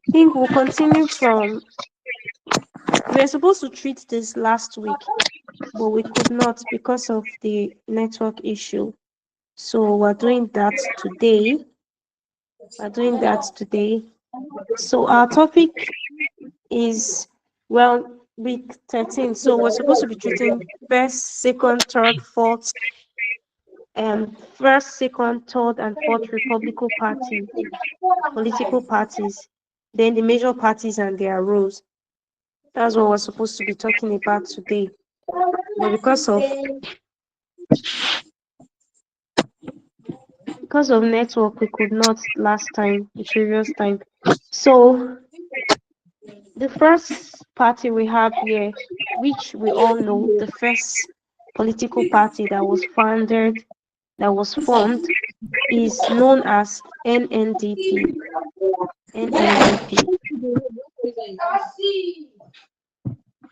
I think we'll continue from. We were supposed to treat this last week, but we could not because of the network issue. So we're doing that today. We're doing that today. So our topic is, well, week 13. So we're supposed to be treating first, second, third, fourth, first, second, third, and fourth political parties, then the major parties and their roles. That's what we're supposed to be talking about today. But because of network, we could not last time, the previous time. So the first party we have here, which we all know, the first political party that was formed, is known as NNDP. NNDP.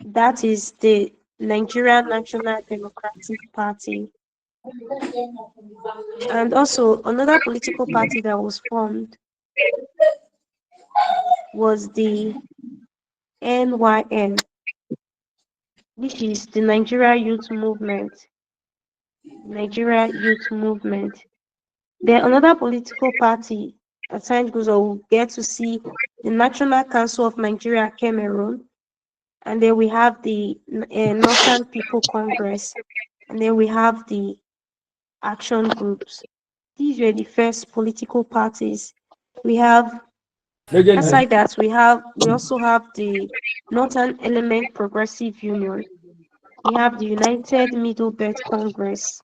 That is the Nigerian National Democratic Party. And also another political party that was formed was the NYM, which is the Nigeria Youth Movement. Nigeria Youth Movement. Then another political party, as time goes on, we'll get to see the National Council of Nigeria Cameroon, and then we have the Northern People Congress, and then we have the action groups. These were the first political parties. We have, aside that, we also have the Northern Element Progressive Union. We have the United Middle Belt Congress,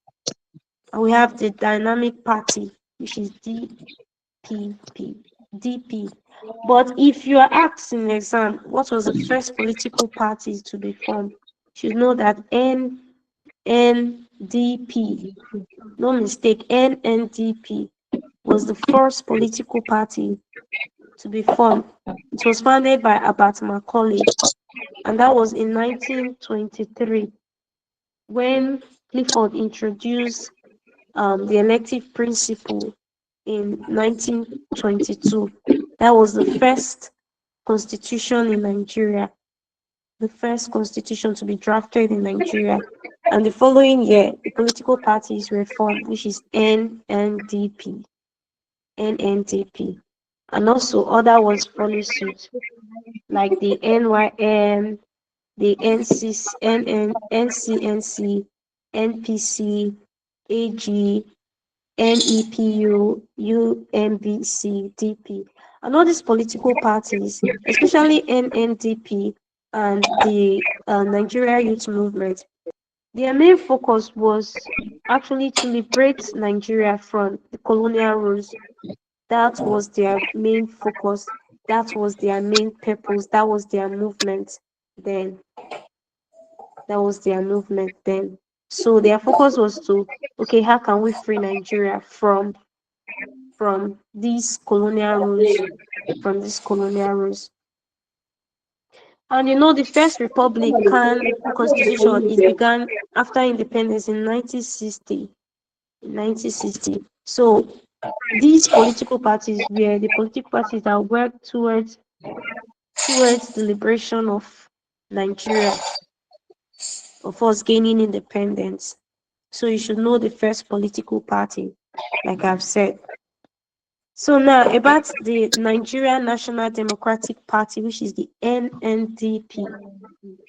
and we have the Dynamic Party, which is DP. But if you are asked in the exam, what was the first political party to be formed, you should know that NNDP, no mistake, NNDP was the first political party to be formed. It was founded by Abat Macaulay, and that was in 1923 when Clifford introduced the elective principle in 1922. That was the first constitution in Nigeria, the first constitution to be drafted in Nigeria. And the following year, the political parties were formed, which is NNDP. NNDP. And also other ones follow suit, like the NYM, the NCNC, NPC, AG, NEPU, UMBC, DP. And all these political parties, especially NNDP and the Nigeria Youth Movement, their main focus was actually to liberate Nigeria from the colonial rules. That was their main focus. That was their main purpose. That was their movement then. So their focus was to, okay, how can we free Nigeria from these colonial rules, And the first Republican constitution, it began after independence in 1960. So these political parties were the political parties that worked towards the liberation of Nigeria, of us gaining independence. So you should know the first political party, like I've said. So now about the Nigerian National Democratic Party, which is the NNDP.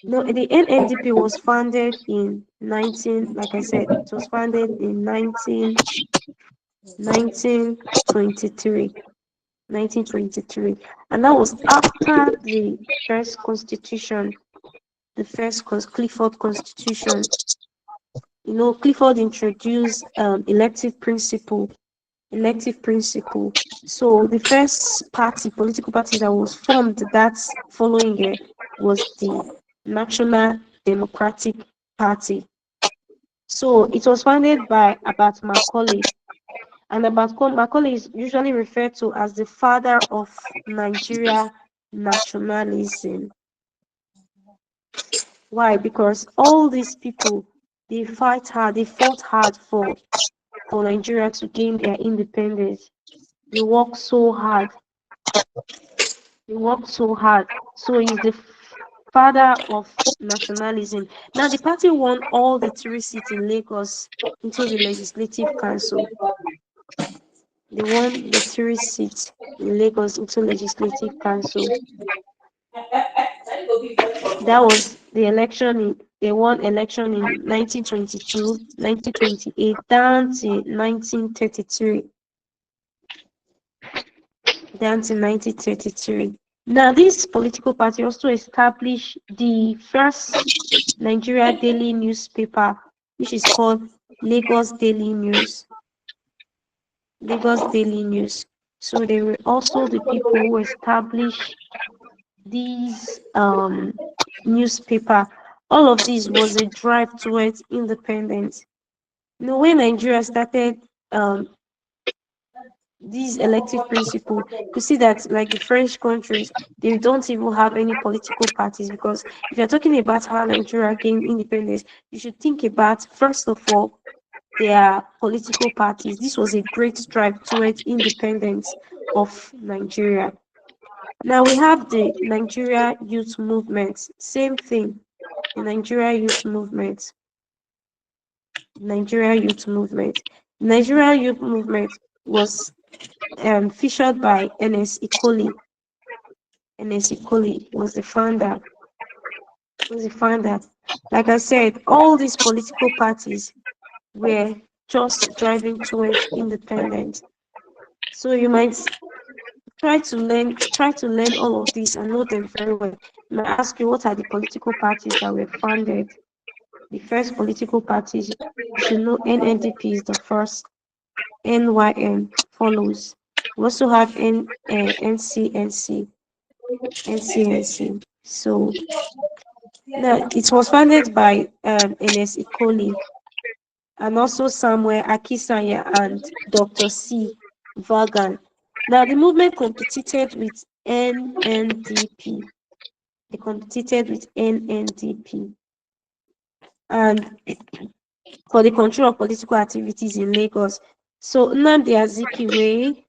No, the NNDP was founded in 1923. 1923. And that was after the first constitution, Clifford Constitution. Clifford introduced elective principle. So the first political party that was formed that following year was the National Democratic Party. So it was founded by Abat Macaulay. And Macaulay is usually referred to as the father of Nigeria nationalism. Why? Because all these people, they fought hard for Nigeria to gain their independence. They worked so hard. He worked so hard. So he's the father of nationalism. Now the party won all the 3 seats in Lagos into the Legislative Council. They won the 3 seats in Lagos into Legislative Council. That was the election they won election in 1922, 1928, down to 1933. Down to 1933. Now, this political party also established the first Nigeria daily newspaper, which is called Lagos Daily News. Lagos Daily News. So they were also the people who established these newspaper. All of this was a drive towards independence. You know, when Nigeria started these elective principle, you could see that like the French countries, they don't even have any political parties, because if you're talking about how Nigeria gained independence, you should think about first of all their political parties. This was a great drive towards independence of Nigeria. Now we have the Nigeria Youth Movement. Same thing. The Nigeria Youth Movement. Nigeria Youth Movement. Nigeria Youth Movement was featured by N.S. Ikoli. N.S. Ikoli was the founder. Was the founder. Like I said, all these political parties were just driving towards independence. So you might try to learn all of these and know them very well. I might ask you, what are the political parties that were founded? The first political parties, you should know NNDP is the first. NYM follows. We also have NCNC. NCNC. So now it was founded by NS Ikoli and also Samuel Akisanya and Dr. C. Vaughan. Now the movement competed with NNDP. They competed with NNDP and for the control of political activities in Lagos. So Nnamdi Azikiwe,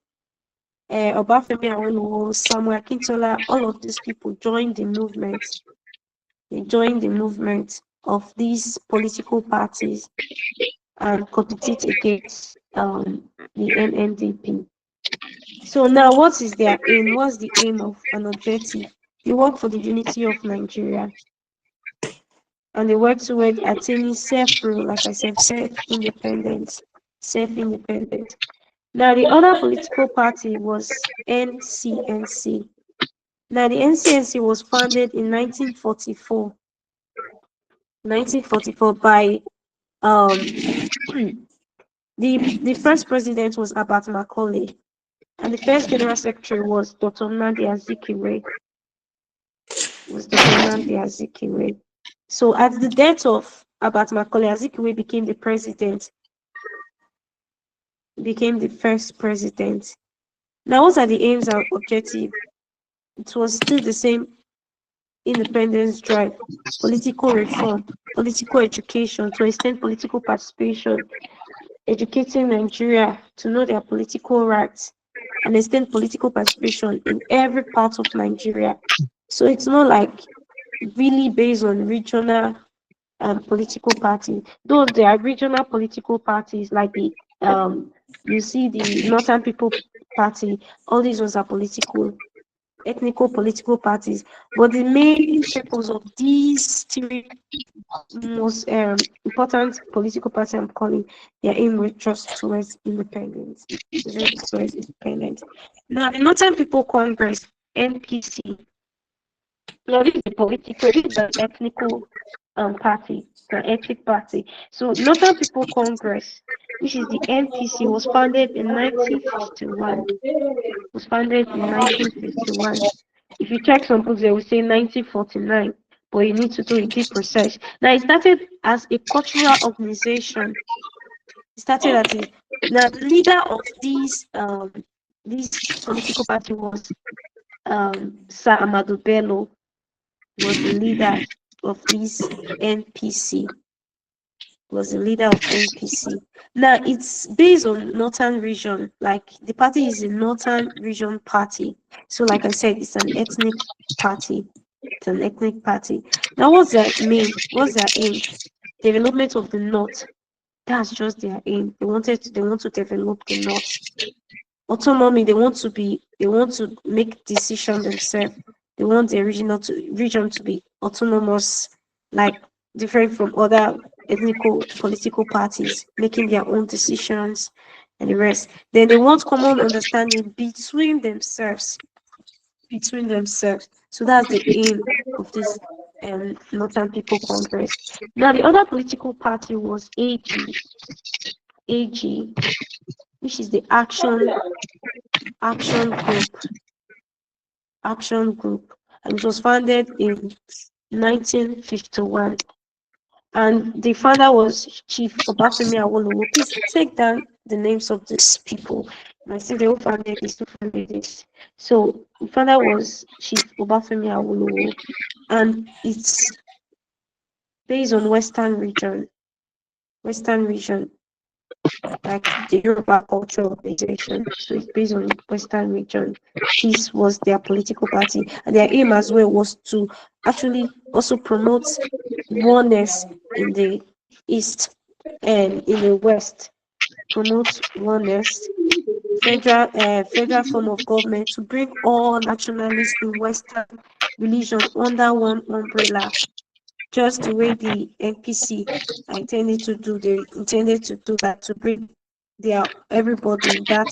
Obafemi Awolowo, Samuel Akintola, all of these people joined the movement. They joined the movement of these political parties and compete against the NNDP. So now, what is their aim? What's the aim of an objective? They work for the unity of Nigeria, and they work toward attaining self-rule, like I said, self-independence, self-independence. Now, the other political party was NCNC. Now, the NCNC was founded in 1944. 1944 by the first president was Abat Macaulay, and the first general secretary was Dr. Nnamdi Azikiwe. So at the death of Abat Macaulay, Azikiwe became the president, became the first president. Now, what are the aims and objectives? It was still the same: independence drive, political reform, political education to extend political participation, educating Nigeria to know their political rights, and extend political participation in every part of Nigeria. So it's not like really based on regional political party. Though there are regional political parties like the you see the Northern People Party, all these ones are ethnical political parties. But the main purpose of these three most important political parties I'm calling, their aim was just towards independence. Just towards independence. Now the Northern People Congress, NPC, now this is a political, this is an ethnical party, an ethnic party. So Northern People Congress, which is the NPC, was founded in 1951. Was founded in 1951. If you check some books, they will say 1949, but you need to do a deep research. Now, it started as a cultural organization. It started as a now the leader of this political party was Sir Amadu Bello, was the leader of this NPC. was the leader of NPC. Now it's based on Northern region. Like the party is a Northern region party. So like I said, it's an ethnic party. It's an ethnic party. Now what's their main? What's their aim? Development of the North. That's just their aim. They want to develop the North. Autonomy, they want to make decision themselves. They want the region to be autonomous, like different from other ethnical political parties, making their own decisions and the rest. Then they want common understanding between themselves. So that's the aim of this Northern People Congress. Now the other political party was AG, which is the Action Group. Action Group, and it was founded in 1951. And the founder was Chief Obafemi Awolowo. Please take down the names of these people. I see they all founded this, who founded this. So the founder was Chief Obafemi Awolowo, and it's based on Western region, like the Yoruba Culture Organization. So it's based on Western region. This was their political party, and their aim as well was to actually also promote oneness in the East and in the West. Promote oneness, federal form of government to bring all nationalists in Western religion under one umbrella, just the way the NPC they intended to do that, to bring everybody in that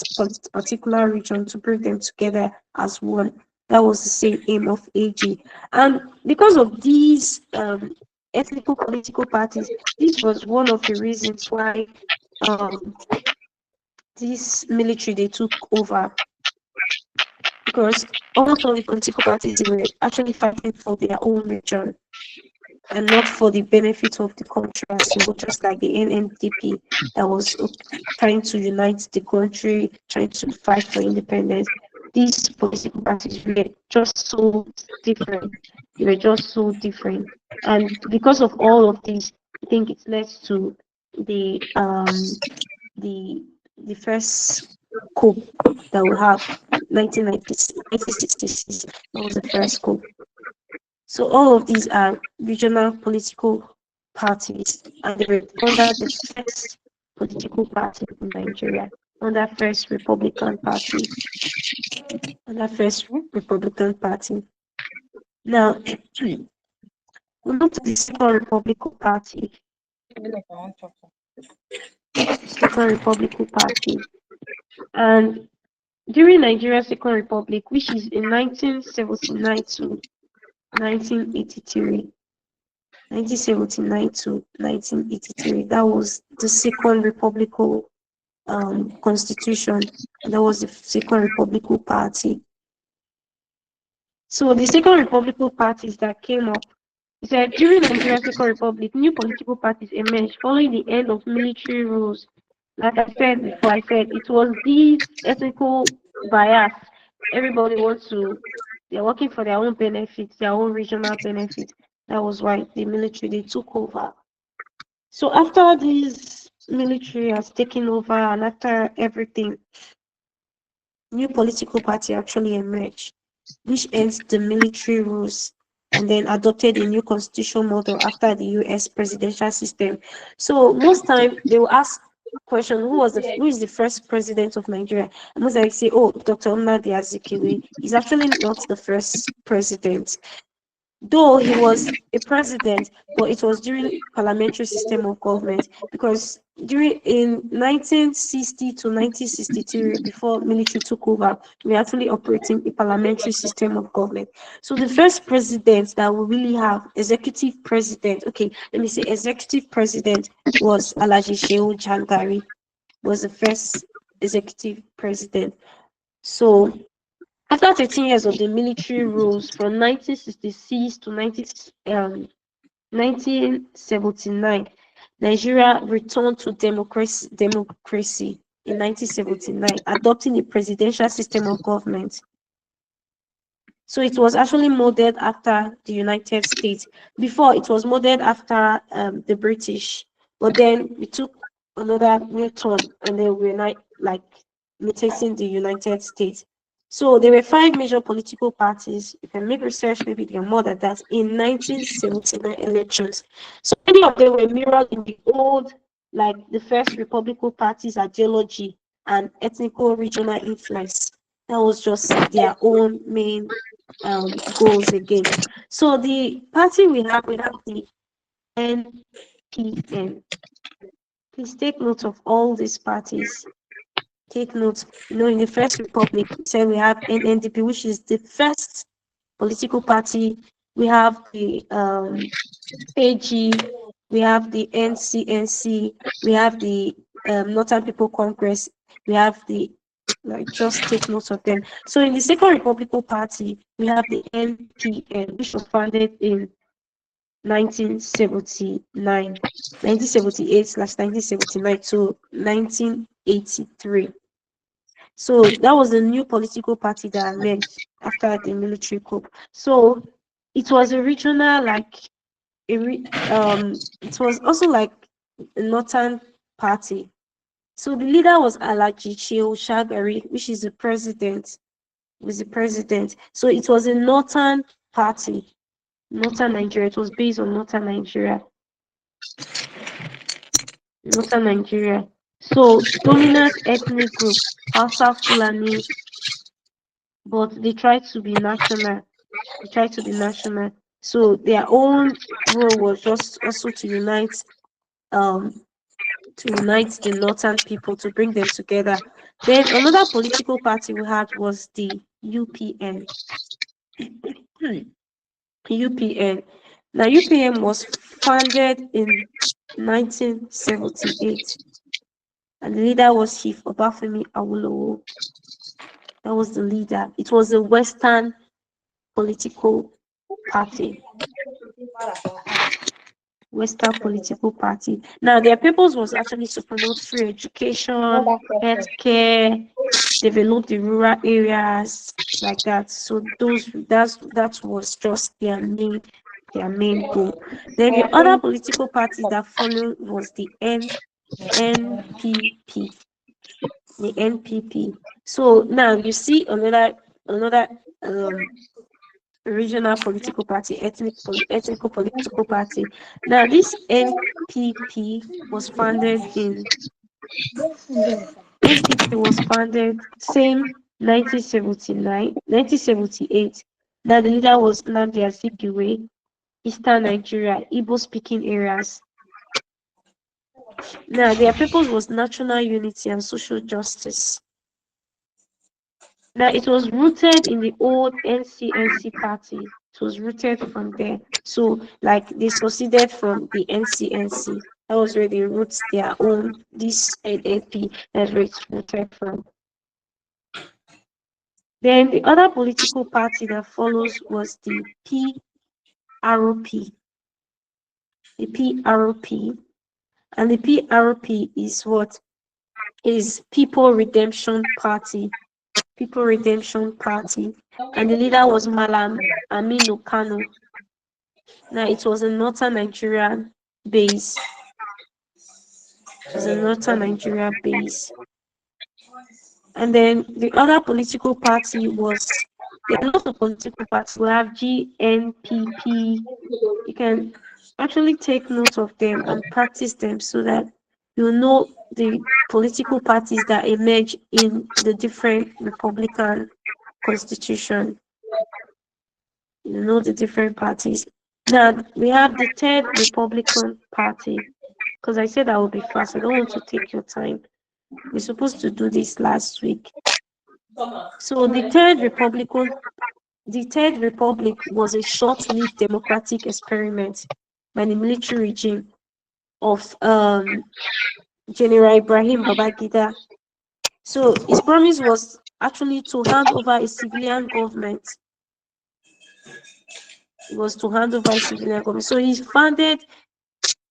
particular region, to bring them together as one. That was the same aim of AG. And because of these ethnical political parties, this was one of the reasons why um, this military they took over, because almost all the political parties were actually fighting for their own region and not for the benefit of the country as a whole, just like the NNDP that was trying to unite the country, trying to fight for independence. These political parties were just so different. They were just so different. And because of all of this, I think it led to the the first coup that we have, 1966. That was the first coup. So all of these are regional political parties, and they were under the first political party in Nigeria, under First Republican Party, under First Republican Party. Now, we move to the Second Republican Party. Second Republican Party, and during Nigeria's Second Republic, which is in 1979 to 1983. 1979 to 1983. That was the Second Republican Constitution. That was the Second Republican Party. So the Second Republican parties that came up, is that during Nigeria's Second Republic, new political parties emerged following the end of military rules. Like I said before, it was these ethical bias. Everybody wants to, they're working for their own benefits, their own regional benefits. That was why the military, they took over. So after this military has taken over and after everything, new political party actually emerged, which ends the military rules and then adopted a new constitutional model after the US presidential system. So most time they will ask question, who is the first president of Nigeria? And most I say, oh, Dr. Nnamdi Azikiwe. He's actually not the first president. Though he was a president, but it was during parliamentary system of government, because during in 1960 to 1963, before military took over, we actually operating a parliamentary system of government. So the first president that we really have, executive president, okay, let me say executive president, was Alhaji Shehu Jangari, was the first executive president. So after 13 years of the military rules from 1966 to 1979, Nigeria returned to democracy in 1979, adopting a presidential system of government. So it was actually modeled after the United States. Before, it was modeled after the British. But then we took another new turn, and then we're not like mutating the United States. So there were five major political parties. You can make research, maybe there are more than that, in 1979 elections. So many of them were mirrored in the old, like the first Republican Party's ideology and ethnical regional influence. That was just their own main goals again. So the party we have the NPN. Please take note of all these parties. Take note. In the First Republic, we said we have NNDP, which is the first political party. We have the AG, we have the NCNC, we have the Northern People Congress, we have the, like, just take note of them. So in the Second Republican Party, we have the NPN, which was founded in 1979, 1978/1979 to 1983. So that was a new political party that emerged after the military coup. So it was a regional, like it was also like a northern party. So the leader was Alhaji Shehu Shagari, which is the president. Was the president. So it was a northern party, northern Nigeria. It was based on northern Nigeria. Northern Nigeria. So dominant ethnic group, Hausa Fulani, but they try to be national. They try to be national. So their own role was just also um to unite the northern people, to bring them together. Then another political party we had was the UPN. UPN. Now UPN was founded in 1978, and the leader was Chief Obafemi Awolowo. That was the leader. It was a Western political party. Western political party. Now, their purpose was actually to promote free education, healthcare, develop the rural areas, like that. So that was just their main goal. Then the other political party that followed was the NPP. The NPP. So now you see another regional political party, ethnical political party. Now, this NPP was founded in NPP was founded same 1979, 1978. Now, the leader was Nnamdi Azikiwe, Eastern Nigeria, Igbo-speaking areas. Now, their purpose was national unity and social justice. Now, it was rooted in the old NCNC party. It was rooted from there. So, like, they succeeded from the NCNC. That was where they rooted their own, this NAP, that's where it's rooted from. Then the other political party that follows was the PRP. The PRP. And the PRP is what? Is People Redemption Party. People Redemption Party. And the leader was Malam Aminu Kano. Now, it was a northern Nigeria base. It was a northern Nigeria base. And then the other political party was, there are lots of political parties. We have GNPP. You can actually take note of them and practice them so that you know the political parties that emerge in the different Republican constitution. You know the different parties. Now, we have the Third Republican Party. Because I said I will be fast. I don't want to take your time. We're supposed to do this last week. So the Third Republic was a short-lived democratic experiment by the military regime of General Ibrahim Babangida. So his promise was actually to hand over a civilian government. It was to hand over a civilian government. So he founded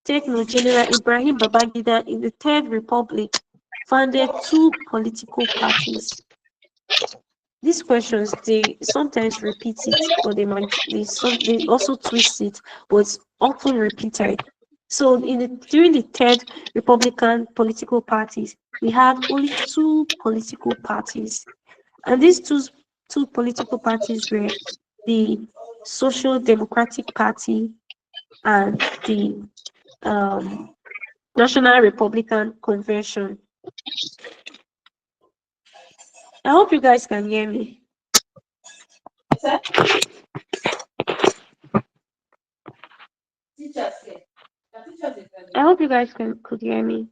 General Ibrahim Babangida in the Third Republic founded two political parties. These questions, they sometimes repeat it, or they also twist it, but it's often repeated. So during the third Republican political parties, we had only two political parties. And these two political parties were the Social Democratic Party and the National Republican Convention. I hope you guys can hear me. I hope you guys could hear me.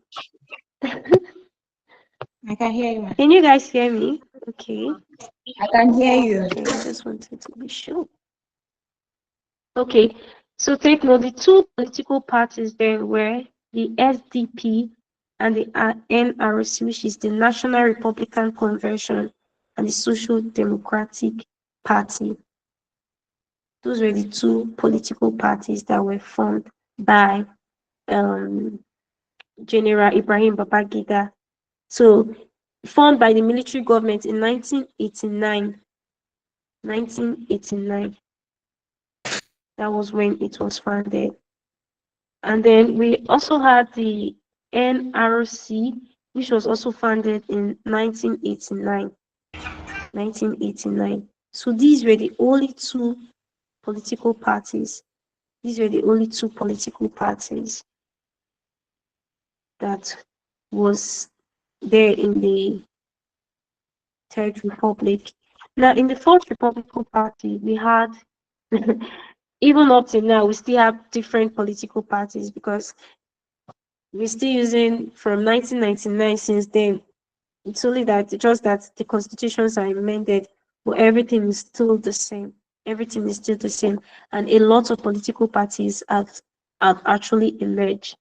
I can hear you. Can you guys hear me? Okay. I can hear you. Okay, I just wanted to be sure. Okay, so take note, the two political parties then were the SDP and the NRC, which is the National Republican Convention, and the Social Democratic Party. Those were the two political parties that were formed by General Ibrahim Babangida. So, formed by the military government in 1989. 1989. That was when it was founded. And then we also had the NRC, which was also founded in 1989. 1989. So these were the only two political parties. These were the only two political parties that was there in the Third Republic. Now, in the Fourth Republican Party, we had, even up to now, we still have different political parties because we're still using from 1999 since then. It's only that, just that the constitutions are amended, but everything is still the same. Everything is still the same. And a lot of political parties have actually emerged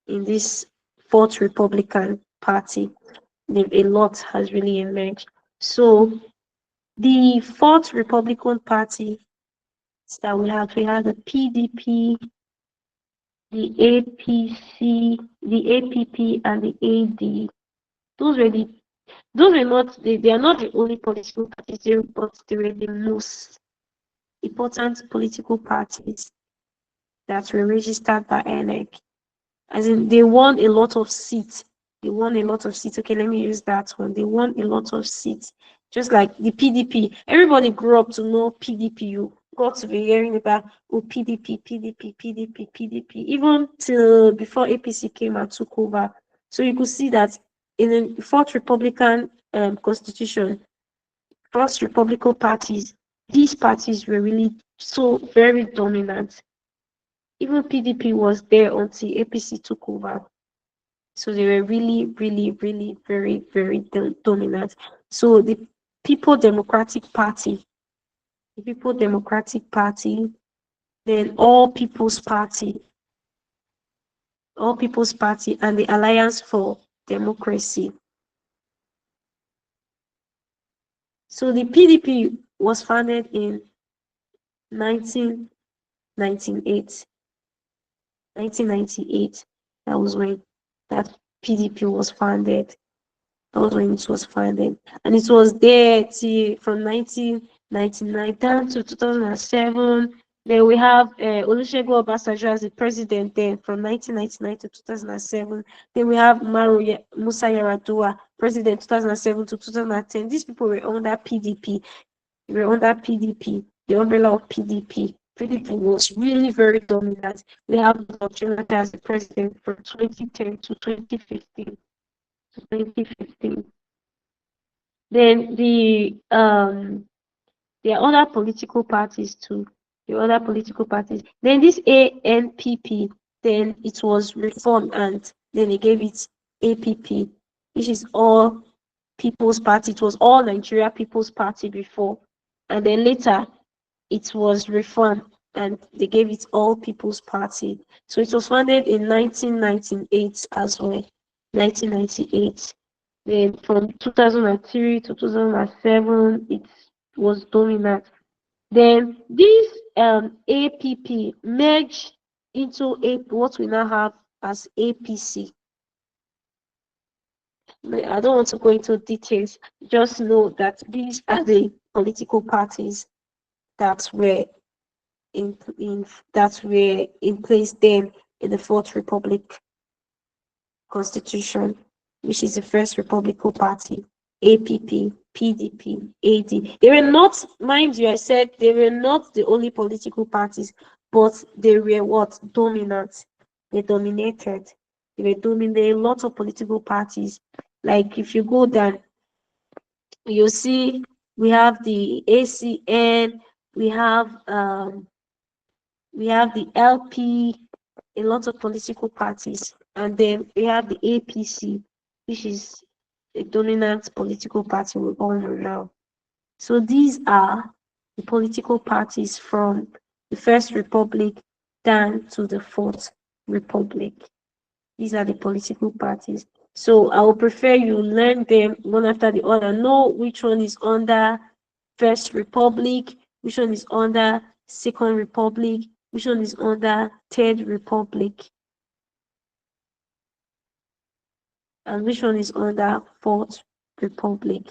in this Fourth Republican Party. A lot has really emerged. So the Fourth Republican Party that we had the PDP, the APC, the APP, and the AD. Those were not they are not the only political parties, but they were the most important political parties that were registered by INEC. As in, they won a lot of seats. They won a lot of seats. Okay, let me use that one. They won a lot of seats. Just like the PDP. Everybody grew up to know PDP. You got to be hearing about, oh, PDP, PDP, PDP, PDP. Even till before APC came and took over. So you could see that in the Fourth Republican Constitution, First Republican parties, these parties were really so very dominant. Even PDP was there until APC took over. So they were really, really, really very, very dominant. So the People Democratic Party, then All People's Party, and the Alliance for Democracy. So the PDP was founded in 1998. 1998. That was when that PDP was founded. That was when it was founded. And it was there from 1999 down to 2007. Then we have Olusegun Obasanjo as the president then from 1999 to 2007. Then we have Musa Yar'Adua, president 2007 to 2010. These people were under PDP. They were under PDP, the umbrella of PDP. PDP was really very dominant. We have Jonathan as the president from 2010 to 2015. Then there are other political parties too. Then this ANPP, then it was reformed and then they gave it APP, which is All People's Party. It was All Nigeria People's Party before, and then later it was reformed and they gave it All People's Party. So it was founded in 1998 as well. 1998. Then from 2003 to 2007, it was dominant. Then this APP merged into what we now have as APC. I don't want to go into details. Just know that these are the political parties that were in place then. in the Fourth Republic Constitution, which is the First Republican Party, APP, PDP, AD. They were not, mind you, I said they were not the only political parties, but they were what? Dominant. They dominated. They were dominating a lot of political parties. Like if you go down, you see we have the ACN, we have um we have the LP, a lot of political parties, and then we have the APC, which is a dominant political party we all know now. So these are the political parties from the First Republic down to the Fourth Republic. These are the political parties. So I would prefer you learn them one after the other. Know which one is under First Republic, which one is under Second Republic, which one is under Third Republic, and which one is under Fourth Republic.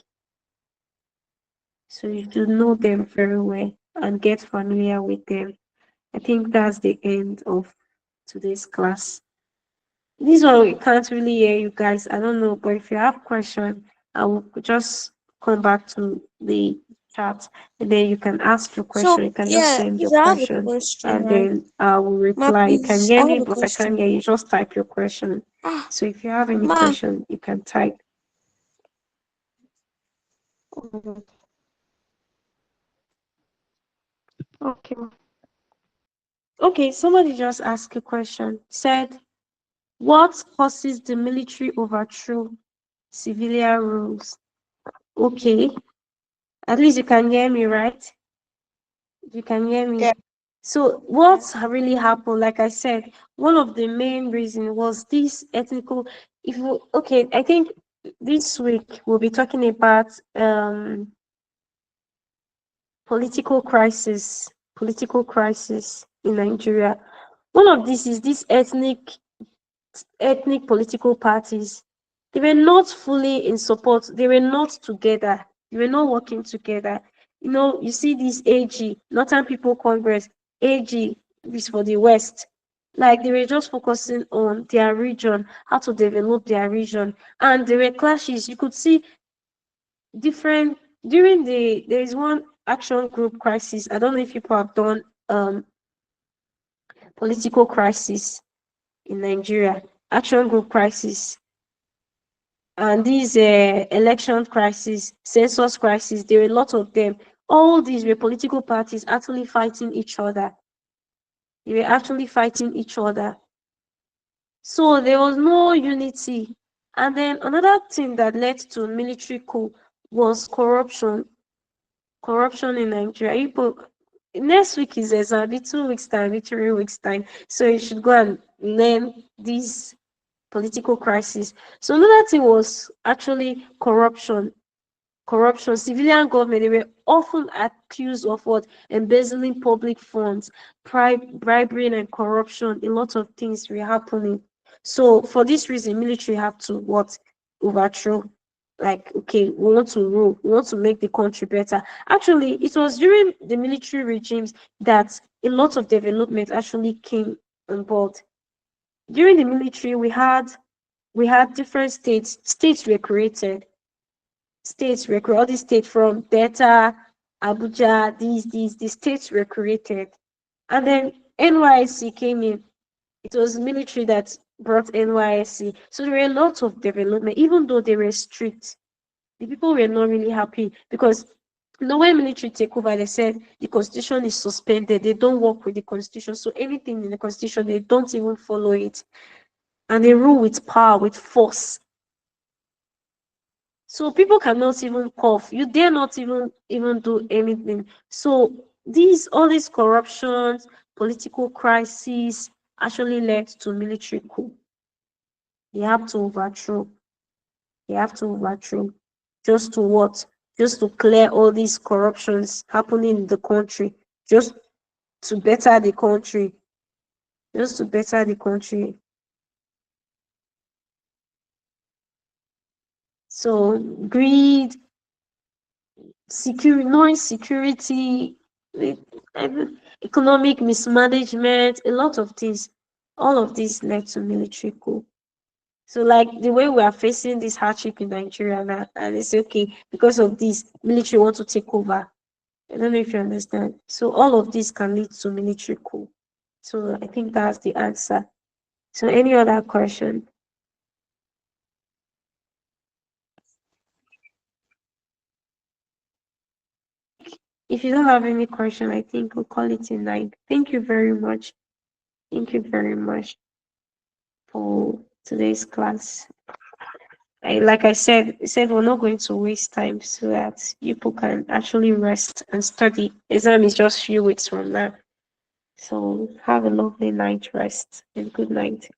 So you should know them very well and get familiar with them. I think that's the end of today's class. This one we can't really hear you guys. I don't know, but if you have questions, I will just come back to the chat and then you can ask your question. So, You can just yeah, send your please, I have a question question, and right? then I will Ma, reply. You can please, hear I me, have a but I can't question. hear you. Just type your question. Ah, So if you have any ma. question, you can type. Oh my God. Okay. Okay, somebody just asked a question. Said, what causes the military overthrow civilian rules? Okay, at least you can hear me, right? You can hear me. Yeah. So what really happened, like I said, one of the main reasons was this ethnical, if you, okay, I think this week we'll be talking about political crisis in Nigeria. One of this is this ethnic political parties. They were not fully in support. They were not together. They were not working together. You know, you see this AG, Northern People Congress, AG is for the West. Like they were just focusing on their region, how to develop their region. And there were clashes. You could see different during there is one action group crisis. I don't know if people have done political crisis in Nigeria. Action group crisis and these election crisis, census crisis, there were a lot of them. All these were political parties actually fighting each other. They were actually fighting each other. So there was no unity. And then another thing that led to military coup was corruption. Corruption in Nigeria. People, next week is exam, be 2 weeks time, be 3 weeks time. So you should go and learn these political crisis. So another thing was actually corruption. Corruption, civilian government, they were often accused of what? Embezzling public funds, bribery and corruption. A lot of things were happening. So for this reason, military have to what? Overthrow. Like, okay, we want to rule, we want to make the country better. Actually, it was during the military regimes that a lot of development actually came on board. During the military, we had different states. States were created. States were created. All these states from Delta, Abuja, these states were created. And then NYC came in. It was military that brought NYC. So there were a lot of development, even though they were strict. The people were not really happy because when military take over, they said the constitution is suspended. They don't work with the constitution. So anything in the constitution, they don't even follow it. And they rule with power, with force. So people cannot even cough. You dare not even do anything. So all these corruptions, political crises actually led to military coup. They have to overthrow. They have to overthrow. Just to what? Just to clear all these corruptions happening in the country. Just to better the country. Just to better the country. So greed, security, economic mismanagement, a lot of things. All of this led to military coup. So like the way we are facing this hardship in Nigeria now, and it's okay because of this military want to take over. I don't know if you understand. So all of this can lead to military coup. So I think that's the answer. So any other question? If you don't have any question, I think we'll call it a night. Thank you very much. Thank you very much for today's class. Like I said we're not going to waste time so that people can actually rest and study. Exam is just few weeks from now. So have a lovely night rest and good night.